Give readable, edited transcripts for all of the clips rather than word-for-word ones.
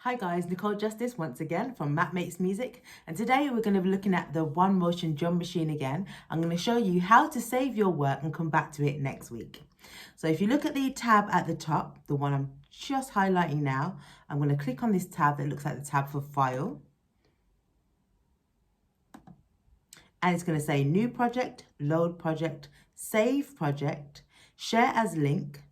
Hi guys, Nicole Justice once again from Matt Makes Music, and today we're going to be looking at the One Motion drum machine again. I'm going to show you how to save your work and come back to it next week. So if you look at the tab at the top, the one I'm just highlighting now, I'm going to click on this tab that looks like the tab for File. And it's going to say New Project, Load Project, Save Project, Share as Link,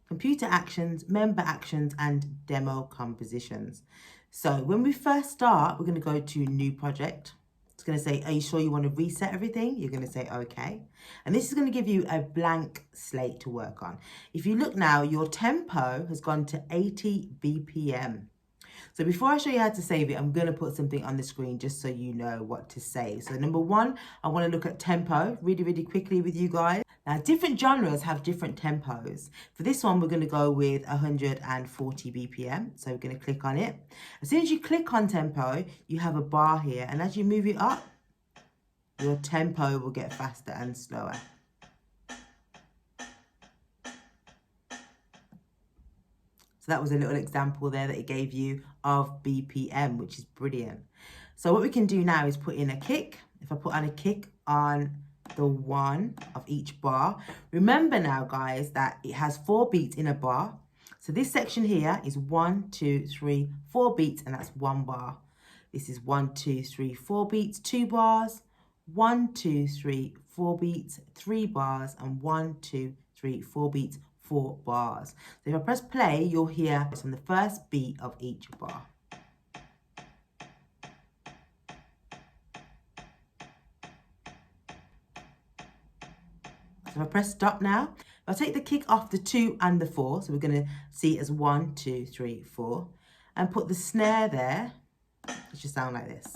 Computer Actions, Member Actions, and Demo Compositions. So when we first start, we're going to go to New Project. It's going to say, are you sure you want to reset everything? You're going to say, okay. And this is going to give you a blank slate to work on. If you look now, your tempo has gone to 80 BPM. So before I show you how to save it, I'm going to put something on the screen just so you know what to save. So number one, I want to look at tempo really quickly with you guys. Now, different genres have different tempos. For this one, we're going to go with 140 BPM. So we're going to click on it. As soon as you click on tempo, you have a bar here. And as you move it up, your tempo will get faster and slower. So that was a little example there that it gave you of BPM, which is brilliant. So what we can do now is put in a kick. If I put on a kick on the one of each bar, remember now guys that it has 4 beats in a bar. So this section here is 1, 2, 3, 4 beats, and that's 1 bar. This is 1, 2, 3, 4 beats, 2 bars, 1, 2, 3, 4 beats, 3 bars, and 1, 2, 3, 4 beats, 4 bars. So if I press play, you'll hear it's on the first beat of each bar. So if I press stop now, I'll take the kick off the 2 and the 4. So we're going to see it as 1, 2, 3, 4. And put the snare there. It should sound like this.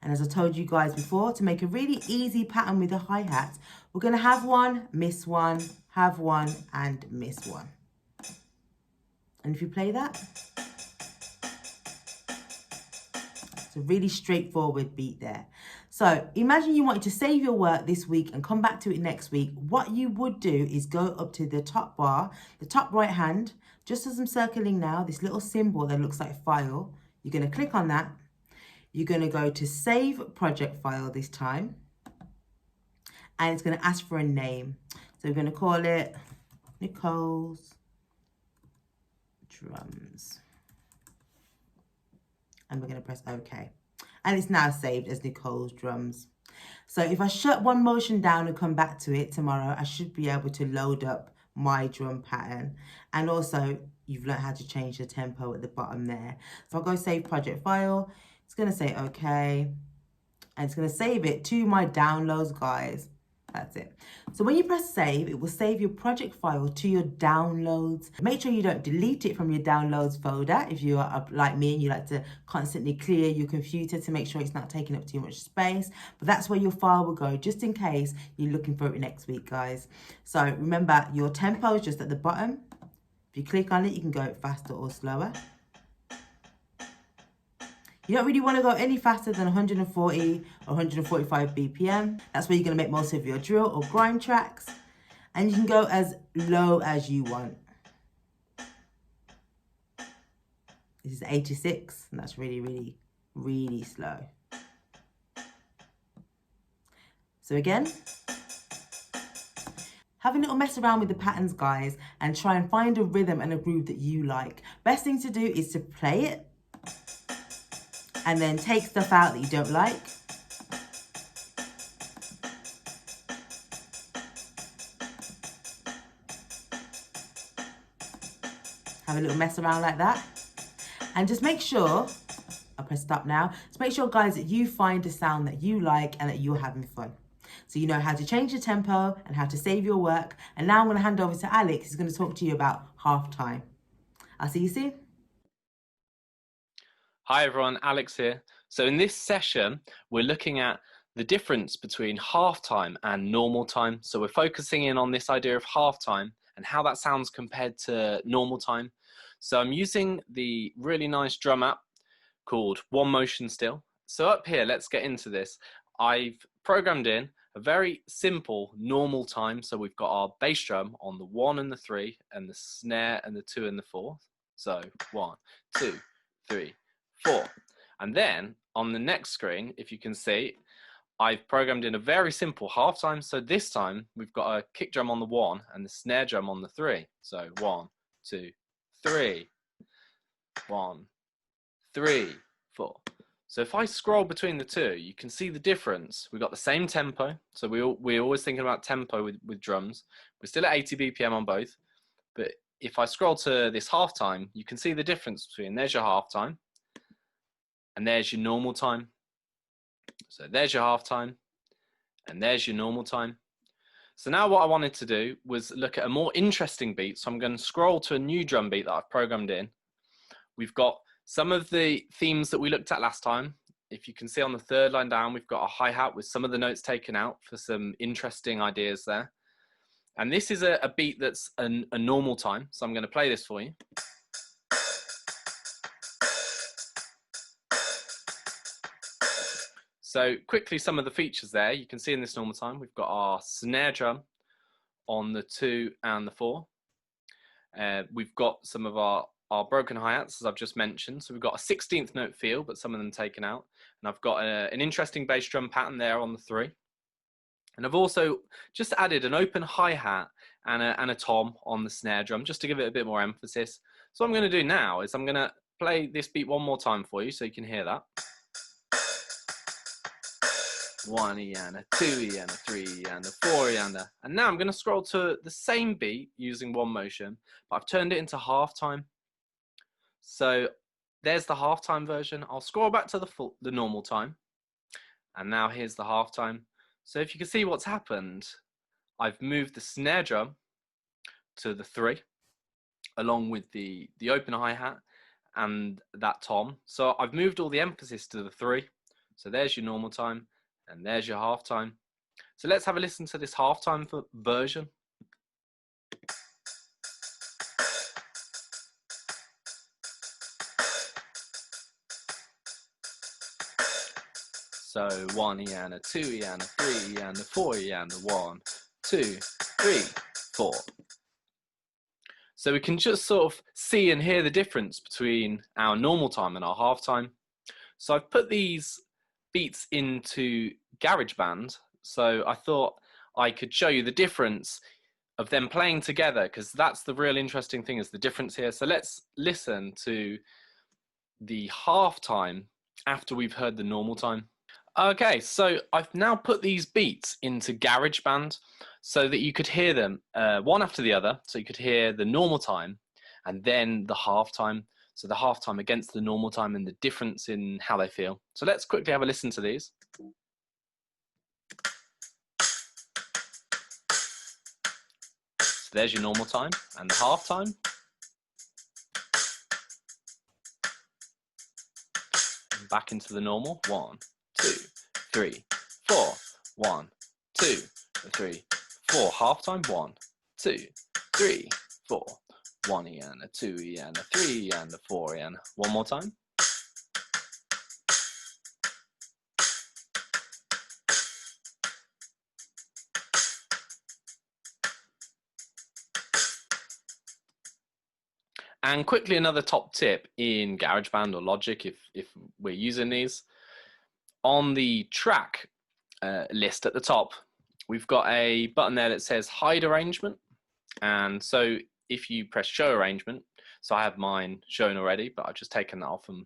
And as I told you guys before, to make a really easy pattern with the hi-hat, we're going to have one, miss one, have one, and miss one. And if you play that, it's a really straightforward beat there. So imagine you wanted to save your work this week and come back to it next week. What you would do is go up to the top bar, the top right hand, just as I'm circling now, this little symbol that looks like file. You're going to click on that. You're going to go to Save Project File this time. And it's going to ask for a name. So we're going to call it Nicole's Drums. And we're going to press OK. And it's now saved as Nicole's Drums. So if I shut One Motion down and come back to it tomorrow, I should be able to load up my drum pattern. And also, you've learned how to change the tempo at the bottom there. So I'll go Save Project File. It's going to say OK. And it's going to save it to my downloads, guys. That's it. So when you press save, it will save your project file to your downloads. Make sure you don't delete it from your downloads folder if you are like me and you like to constantly clear your computer to make sure it's not taking up too much space. But that's where your file will go, just in case you're looking for it next week, guys. So remember, your tempo is just at the bottom. If you click on it, you can go faster or slower. You don't really want to go any faster than 140 or 145 BPM. That's where you're going to make most of your drill or grind tracks. And you can go as low as you want. This is 86, and that's really slow. So again, have a little mess around with the patterns, guys, and try and find a rhythm and a groove that you like. Best thing to do is to play it, and then take stuff out that you don't like. Have a little mess around like that. And just make sure, I'll press stop now, just make sure, guys, that you find a sound that you like and that you're having fun. So you know how to change the tempo and how to save your work. And now I'm going to hand over to Alex, who's going to talk to you about halftime. I'll see you soon. Hi everyone, Alex here. So in this session, we're looking at the difference between halftime and normal time. So we're focusing in on this idea of halftime and how that sounds compared to normal time. So I'm using the really nice drum app called One Motion Still. So up here, let's get into this. I've programmed in a very simple normal time. So we've got our bass drum on the 1 and the 3, and the snare and the 2 and the 4. So 1, 2, 3, 4. And then on the next screen, if you can see, I've programmed in a very simple half time. So this time we've got a kick drum on the 1 and the snare drum on the 3. So 1, 2, 3, 1, 3, 4. So if I scroll between the two, you can see the difference. We've got the same tempo. So we're always thinking about tempo with drums. We're still at 80 BPM on both. But if I scroll to this half time, you can see the difference between there's your half time and there's your normal time. So there's your half time and there's your normal time. So now what I wanted to do was look at a more interesting beat. So I'm going to scroll to a new drum beat that I've programmed in. We've got some of the themes that we looked at last time. If you can see on the third line down, we've got a hi-hat with some of the notes taken out for some interesting ideas there. And this is a beat that's a normal time. So I'm going to play this for you. So quickly, some of the features there, you can see in this normal time, we've got our snare drum on the 2 and the 4. We've got some of our broken hi-hats, as I've just mentioned. So we've got a 16th note feel, but some of them taken out. And I've got an interesting bass drum pattern there on the 3. And I've also just added an open hi-hat and a tom on the snare drum, just to give it a bit more emphasis. So what I'm going to do now is I'm going to play this beat one more time for you so you can hear that. 1 and a 2 and a 3 and a 4 and a. And now I'm going to scroll to the same beat using one motion, but I've turned it into half time. So there's the half time version. I'll scroll back to the normal time. And now here's the half time. So if you can see what's happened, I've moved the snare drum to the 3, along with the open hi-hat and that tom. So I've moved all the emphasis to the 3. So there's your normal time. And there's your half time. So let's have a listen to this half time version. So 1 and a 2 and a 3 and a 4 and a 1, 2, 3, 4. So we can just sort of see and hear the difference between our normal time and our half time. So I've put these beats into GarageBand, so I thought I could show you the difference of them playing together, because that's the real interesting thing, is the difference here. So let's listen to the half time after we've heard the normal time. Okay, so I've now put these beats into GarageBand so that you could hear them one after the other. So you could hear the normal time and then the half time. So the half time against the normal time and the difference in how they feel. So let's quickly have a listen to these. So there's your normal time and the half time. And back into the normal. 1, 2, 3, 4. 1, 2, 3, 4. Half time. 1, 2, 3, 4. 1 and a 2 and a 3 and a 4 and one more time. And quickly, another top tip in GarageBand or Logic, if we're using these, on the track list at the top, we've got a button there that says hide arrangement. And so if you press show arrangement, so I have mine shown already, but I've just taken that off and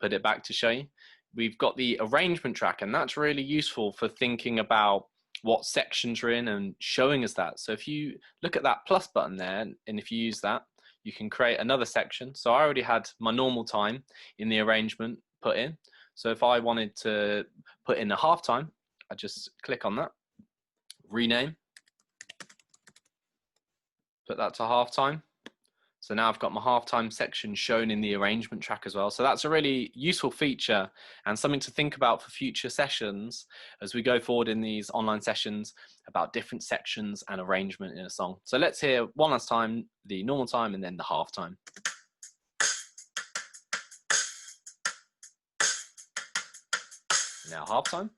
put it back to show you. We've got the arrangement track, and that's really useful for thinking about what sections are in and showing us that. So if you look at that plus button there, and if you use that, you can create another section. So I already had my normal time in the arrangement put in. So if I wanted to put in a half time, I just click on that, rename, put that to half time. So now I've got my halftime section shown in the arrangement track as well. So that's a really useful feature and something to think about for future sessions as we go forward in these online sessions about different sections and arrangement in a song. So let's hear one last time the normal time and then the halftime. Now halftime.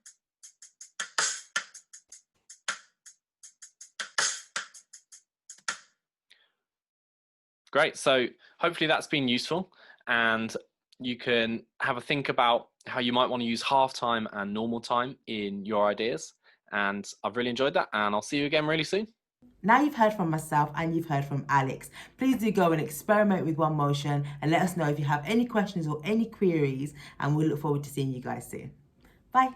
Great. So hopefully that's been useful, and you can have a think about how you might want to use half-time and normal time in your ideas. And I've really enjoyed that, and I'll see you again really soon. Now you've heard from myself and you've heard from Alex. Please do go and experiment with One Motion and let us know if you have any questions or any queries, and we'll look forward to seeing you guys soon. Bye.